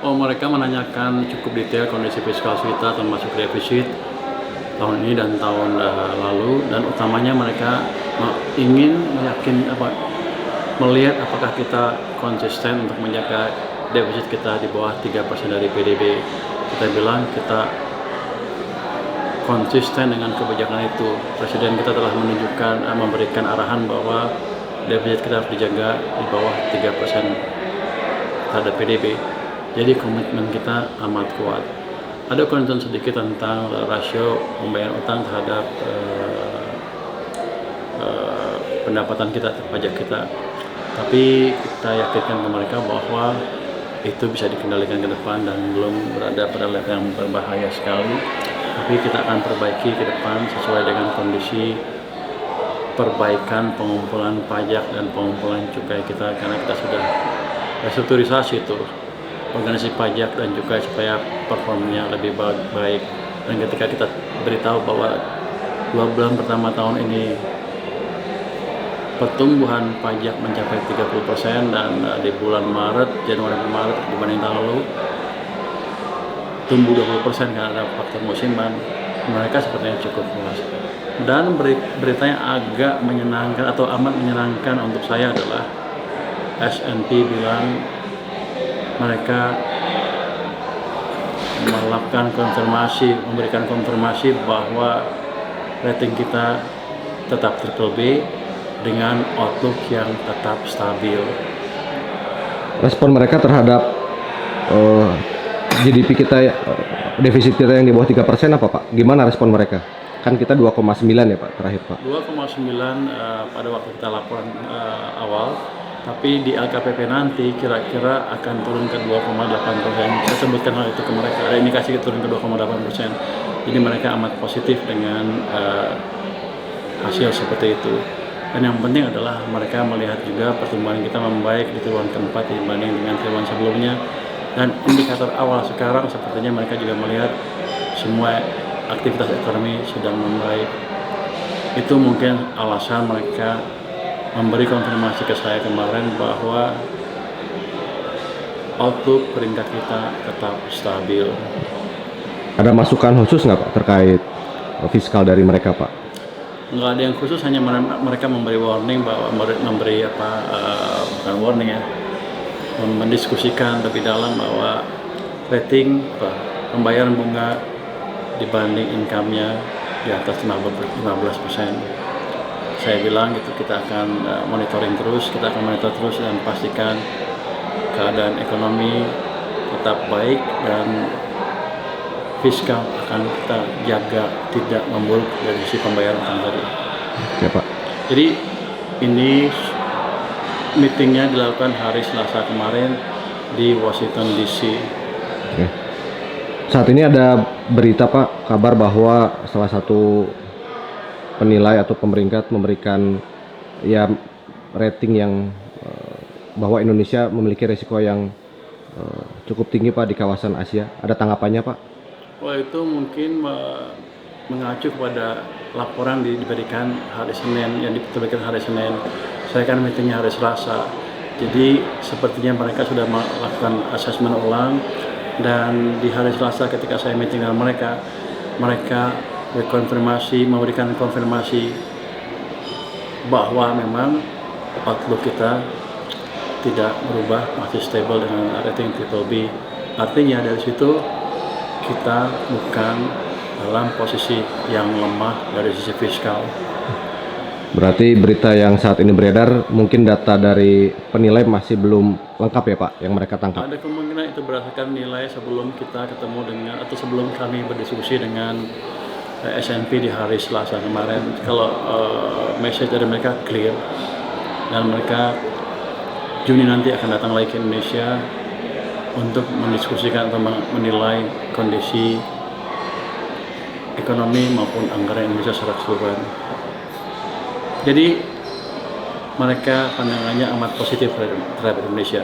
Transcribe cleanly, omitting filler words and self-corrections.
Oh, mereka menanyakan cukup detail kondisi fiskal kita termasuk defisit tahun ini dan tahun lalu, dan utamanya mereka ingin melihat apakah kita konsisten untuk menjaga defisit kita di bawah 3% dari PDB. Kita bilang kita konsisten dengan kebijakan itu. Presiden kita telah memberikan arahan bahwa defisit kita harus dijaga di bawah 3% terhadap PDB. Jadi komitmen kita amat kuat. Ada concern sedikit tentang rasio pembayaran utang terhadap pendapatan kita, pajak kita. Tapi kita yakinkan ke mereka bahwa itu bisa dikendalikan ke depan dan belum berada pada level yang berbahaya sekali. Tapi kita akan perbaiki ke depan sesuai dengan kondisi perbaikan pengumpulan pajak dan pengumpulan cukai kita, karena kita sudah restrukturisasi itu organisasi pajak dan cukai supaya performanya lebih baik. Dan ketika kita beritahu bahwa 2 bulan pertama tahun ini pertumbuhan pajak mencapai 30% dan di bulan Januari Maret dibanding tahun lalu tumbuh 20% karena ada faktor musiman, mereka sepertinya cukup puas. Dan berita yang agak menyenangkan atau amat menyenangkan untuk saya adalah S&P bilang mereka memberikan konfirmasi bahwa rating kita tetap BBB dengan outlook yang tetap stabil. Respon mereka terhadap GDP kita, defisit kita yang di bawah 3% apa Pak? Gimana respon mereka? Kan kita 2,9 ya Pak terakhir Pak. 2,9 pada waktu kita laporan awal, tapi di LKPP nanti kira-kira akan turun ke 2,8%. Saya sebutkan hal itu ke mereka, ada indikasi turun ke 2,8%. Jadi mereka amat positif dengan hasil seperti itu. Dan yang penting adalah mereka melihat juga pertumbuhan kita membaik di triwulan keempat dibanding dengan triwulan sebelumnya. Dan indikator awal sekarang sepertinya mereka juga melihat semua aktivitas ekonomi sedang membaik. Itu mungkin alasan mereka memberi konfirmasi ke saya kemarin bahwa outlook peringkat kita tetap stabil. Ada masukan khusus nggak Pak terkait fiskal dari mereka Pak? Nggak ada yang khusus, hanya mereka memberi warning bahwa bukan warning ya, mendiskusikan lebih dalam bahwa rating pembayaran bunga dibanding income-nya di atas 15%. Saya bilang gitu, kita akan monitoring terus, kita akan monitor terus dan pastikan keadaan ekonomi tetap baik dan fiskal akan kita jaga tidak memburuk dari sisi pembayaran utang tadi. Ya Pak. Jadi ini meetingnya dilakukan hari Selasa kemarin di Washington DC. Oke. Saat ini ada berita Pak, kabar bahwa salah satu penilai atau pemeringkat memberikan ya rating yang bahwa Indonesia memiliki risiko yang cukup tinggi Pak di kawasan Asia. Ada tanggapannya Pak? Wah, itu mungkin mengacu kepada laporan diberikan hari Senin, yang diterbitkan hari Senin. Saya kan meetingnya hari Selasa, jadi sepertinya mereka sudah melakukan asesmen ulang, dan di hari Selasa ketika saya meeting dengan mereka memberikan konfirmasi bahwa memang outlook kita tidak berubah, masih stable dengan rating BBB. Artinya dari situ kita bukan dalam posisi yang lemah dari sisi fiskal. Berarti berita yang saat ini beredar mungkin data dari penilai masih belum lengkap ya Pak yang mereka tangkap? Ada kemungkinan itu berdasarkan nilai sebelum kita ketemu dengan atau sebelum kami berdiskusi dengan S&P di hari Selasa kemarin. Kalau message dari mereka clear, dan mereka Juni nanti akan datang lagi ke Indonesia untuk mendiskusikan atau menilai kondisi ekonomi maupun anggaran Indonesia secara keseluruhan. Jadi mereka pandangannya amat positif terhadap Indonesia.